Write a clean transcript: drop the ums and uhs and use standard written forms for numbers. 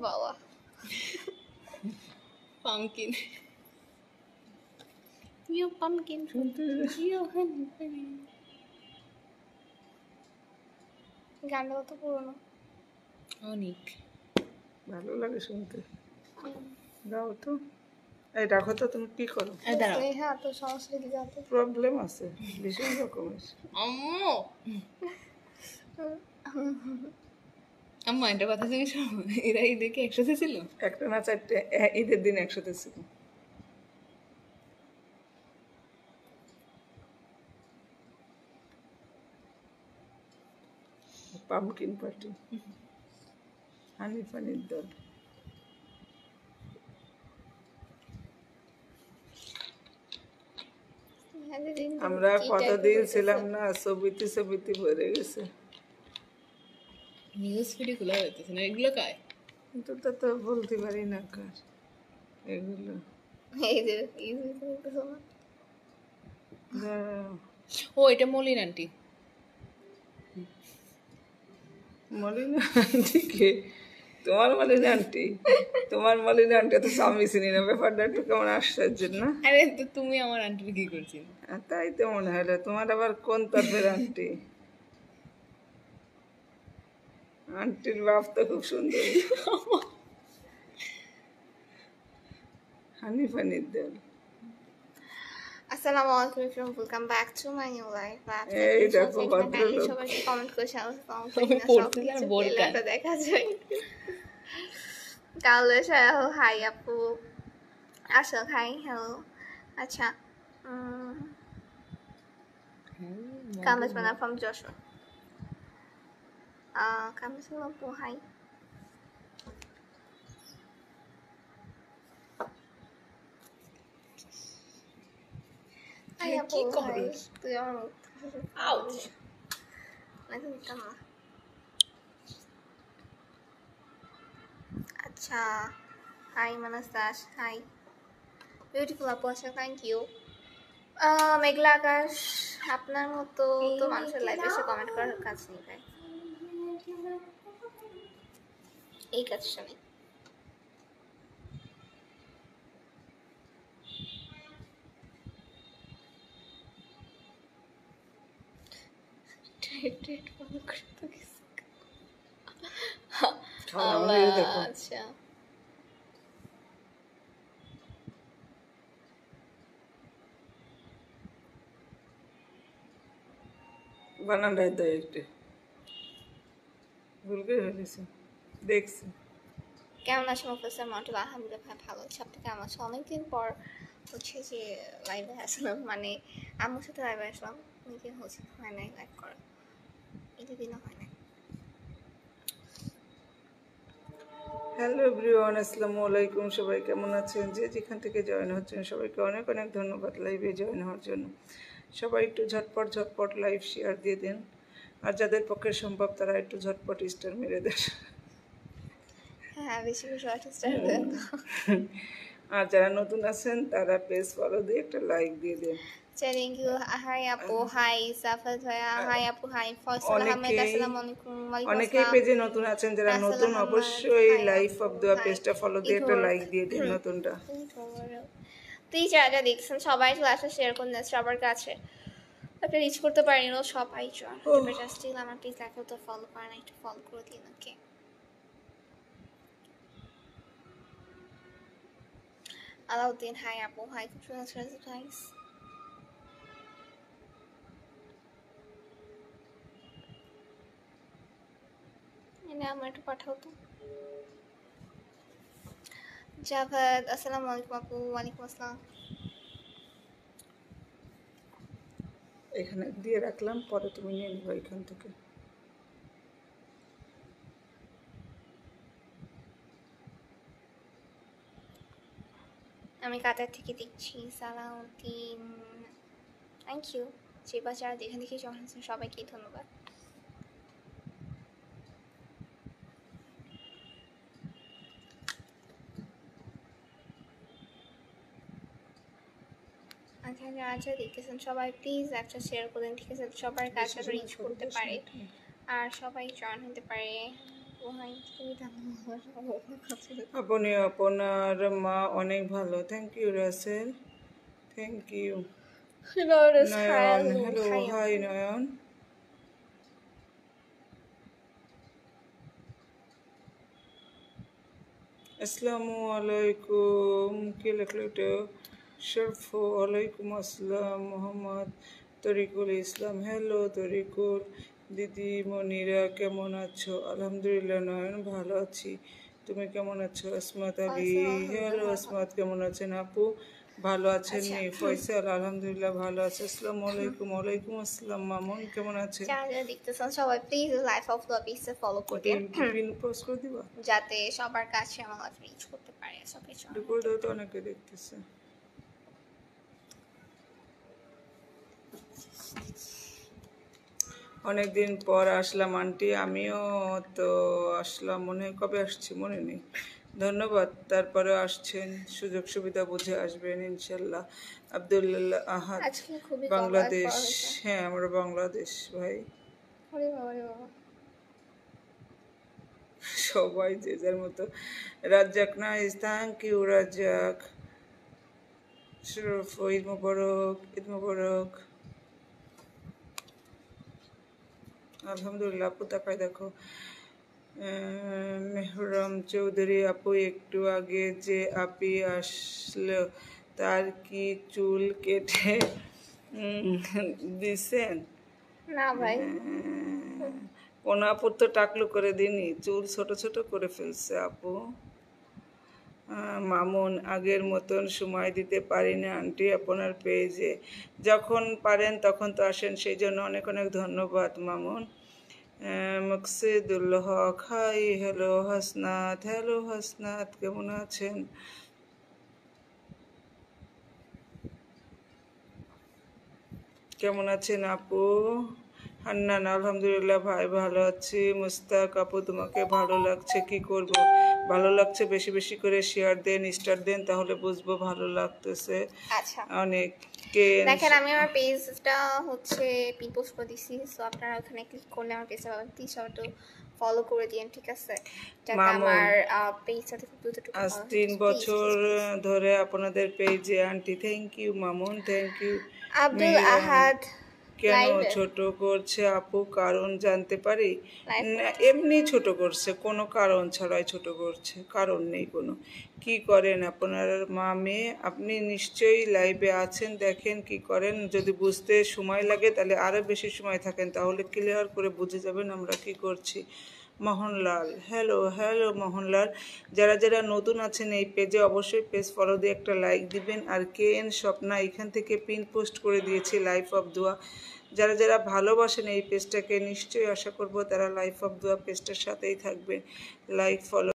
বাবা পামকিন গানটা কত পুরনো। অনেক ভালো লাগে শুনতে। গাও তো। এই রাখো তো, তুমি কি করো? দাঁড়াও হ্যাঁ তো সমস্যা কি জানতে প্রবলেম আছে ভীষণ রকমের। আম্মু আম্মা একটা কথা জিজ্ঞেস করবো, এরা ঈদেরকে একসাথে ছিল? একটা না চারটে ঈদের দিন একসাথে ছিল। পামকিন পার্টি, হানি ফানির দল। আমরা কতদিন ছিলাম না, ছবিতে ছবিতে ভরে গেছে। নিউজ ফিডে খোলা হইতেছে না, এগুলো কায়? কিন্তু তা তো বলতে পারি না কার এগুলো। এই যে এই যে ও এটা মলিন আন্টি। মলিনা আন্টি কে? তোমার মলিনা আন্টি? তোমার মলিনা আন্টি তো স্বামী চিনি না, ব্যাপারটা একটু কেমন আশ্চর্য না? আরে তো তুমি আমার আন্টির কি করছি? তাই তো মনে হলো। তোমার আবার কোন তরফের আন্টি? আন্টির বাপ তো খুব সুন্দর। হানি ফানির দল। আসসালামু আলাইকুম everyone, welcome back to my new life. এই দেখো ভদ্রলোক। সবাই কমেন্ট করে বোরকা দেখা যায়। কালো হাই আপু, আসল হাই হ্যালো। আচ্ছা, কামেজ মানা ফ্রম যশোর। কামেজ আপু হাই। হাই আপু হাই। তুই আমার আউট আচ্ছা, high Manas Das high. Beautiful আপু, আচ্ছা থ্যাংক ইউ। মেঘলা আকাশ, আপনার মতো তো মানুষের লাইফে এসে কমেন্ট করার কাজ নেই ভাই, এই কাজটা নেই। আচ্ছা বানানটাই তো একটু ভুল করে ফেলেছি, দেখছি। কেমন আছো প্রফেসর মন্টুল? আলহামদুলিল্লাহ ভাই ভালো আছি। আপনি কেমন আছো? অনেকদিন পর হচ্ছে যে লাইভে আসলাম, মানে আম্মুর সাথে লাইভে আসলাম। অনেকদিন হচ্ছে হয় নাই লাইভ করা, ঈদের দিনও হয় নাই। হ্যালো এভরিওয়ান, আসসালামু আলাইকুম। সবাই কেমন আছেন? যে যেখান থেকে জয়েন হচ্ছেন সবাইকে অনেক অনেক ধন্যবাদ লাইভে জয়েন হওয়ার জন্য। সবাই একটু ঝটপট ঝটপট লাইভ শেয়ার দিয়ে দেন, আর যাদের পক্ষে সম্ভব তারা একটু ঝটপট স্টার মেরে দেন। হ্যাঁ বেশি বেশি স্টার দেন। আর যারা নতুন আছেন তারা পেজ ফলো দিয়ে একটা লাইক দিয়ে দেন। Thank you. হাই আপু হাই, সাফাত ভাইয়া হাই আপু হাই, ফয়সাল আহমেদ আসসালামু আলাইকুম। অনেকেই পেজে নতুন আছেন, যারা নতুন অবশ্যই লাইফ অফ দোয়া পেজটা ফলো দিয়ে একটা লাইক দিয়ে দিন। নতুনটা তুই যারা যা দেখছেন সবাই ক্লাসে শেয়ার করুন সবার কাছে। আপনি রিচ করতে পারেন সবাই জয়েন হতে পারে। জাস্ট আমার প্লিজ লাইকে তো ফলো করেন, একটু ফলো করে দিন। ওকে আলাউদ্দিন হাই আপু হাই, খুব সুন্দর গাইস। এনে আমার একটু পাঠাও তো। জাভেদ আসসালামু আলাইকুম আপু। ওয়ালাইকুম আসসালাম। এখানে দিয়ে রাখলাম, পরে তুমি নিয়ে নিবা এখান থেকে। আমি কাতার থেকে দেখছি। Salauddin thank you. যে বা যারা যেখান থেকে জয়েন হচ্ছেন সবাইকে ধন্যবাদ। আচ্ছা যারা যা দেখতেছেন সবাই প্লিজ একটা শেয়ার করেন, ঠিক আছে? সবার কাছে রিচ করতে পারে আর সবাই জয়েন হতে পারে। ভাই তুমি আপনি আপনার মা অনেক ভালো। Thank you Rasel, thank you. Nayan, hello, hi Nayan. আসসালামু আলাইকুম, কে লিখলো এটা? শরফু, ওয়ালাইকুম আসসালাম। মোহাম্মদ তরিকুল ইসলাম, হ্যালো তরিকুল। দিদি মনিরা কেমন আছো? আলহামদুলিল্লাহ নয়ন ভালো আছি, তুমি কেমন আছো? আসমাত আলী, হ্যালো আসমাত, কেমন আছেন আপু? ভালো আছেন নি? ফয়সাল, আলহামদুলিল্লাহ ভালো আছে। আসসালামু আলাইকুম। ওয়ালাইকুম আসসালাম। মামুন কেমন আছে? যারা দেখতেছেন সবাই প্লিজ লাইফ অফ দ্য পেজে ফলো করে পিন পোস্ট করে দিবা, যাতে সবার কাছে আমার লাইফ রিচ করতে পারে সবকিছু। দুপুর তো অনেকে দেখতেছে। অনেকদিন পর আসলাম আন্টি, আমিও তো আসলাম, মনে হয় কবে আসছি মনে নেই। ধন্যবাদ, তারপরে আসছেন, সুযোগ সুবিধা বুঝে আসবেন ইনশাল্লাহ। আব্দুল্লাহ আহাদ, আজকে খুবই বাংলাদেশ। হ্যাঁ, আমরা বাংলাদেশ ভাই। সবাই যে যার মতো। Razzak nice, thank you Razzak. Sharaf, Eid মোবারক, ঈদ মোবারক। আলহামদুলিল্লাহ আপু, তাকায় দেখো। মেহরাম চৌধুরী আপু, একটু আগে যে আপি আসলো তার কি চুল কেটে দিছেন? না ভাই, কোন আপুর তো টাকলু করে দিনি, চুল ছোট ছোট করে ফেলছে আপু। মামুন, আগের মতন সময় দিতে পারি না আন্টি আপনার পেজে, যখন পারেন তখন তো আসেন, সেই জন্য অনেক অনেক ধন্যবাদ Mamun. Maksidul Haque, hi, hello Hasnat, hello Hasnat, কেমন আছেন? কেমন আছেন আপু? হান্নান, আলহামদুলিল্লাহ ভাই ভালো আছি। মুস্তাক আপু, তোমাকে ভালো লাগছে? কি করব, ভালো লাগছে বেশি বেশি করে শেয়ার দেন, স্টার দেন, তাহলে বুঝবো ভালো লাগতেছে। আচ্ছা অনেক কে দেখেন, আমি আমার পেজটা হচ্ছে পিন পোস্ট করে দিছি, সো আপনারা ওখানে ক্লিক করলে আমার পেজটা পাবেন। প্লিজ সবাই একটু ফলো করে দিন, ঠিক আছে? যাতে আমার পেজটাতে খুব দ্রুত আজ 3 বছর ধরে আপনাদের পেজে aunty. Thank you Mamun, thank you. Abdul Ahad, কেন ছোট করছে আপু, কারণ জানতে পারি? এমনি ছোট করছে, কোনো কারণ ছাড়াই ছোট করছে, কারণ নেই কোনো। কি করেন আপনার মা মেয়ে? আপনি নিশ্চয়ই লাইভে আছেন, দেখেন কি করেন। যদি বুঝতে সময় লাগে তাহলে আরও বেশি সময় থাকেন, তাহলে ক্লিয়ার করে বুঝে যাবেন আমরা কি করছি। Mohanlal, hello, hello Mohanlal. যারা যারা নতুন আছেন এই পেজে অবশ্যই পেজ ফলো দিয়ে একটা লাইক দিবেন। আর KN স্বপ্না এখান থেকে পিন পোস্ট করে দিয়েছি লাইফ অফ দোয়া। যারা যারা ভালোবাসেন এই পেজটাকে, নিশ্চয়ই আশা করব তারা লাইফ অফ দোয়া পেজটার সাথেই থাকবেন। Like follow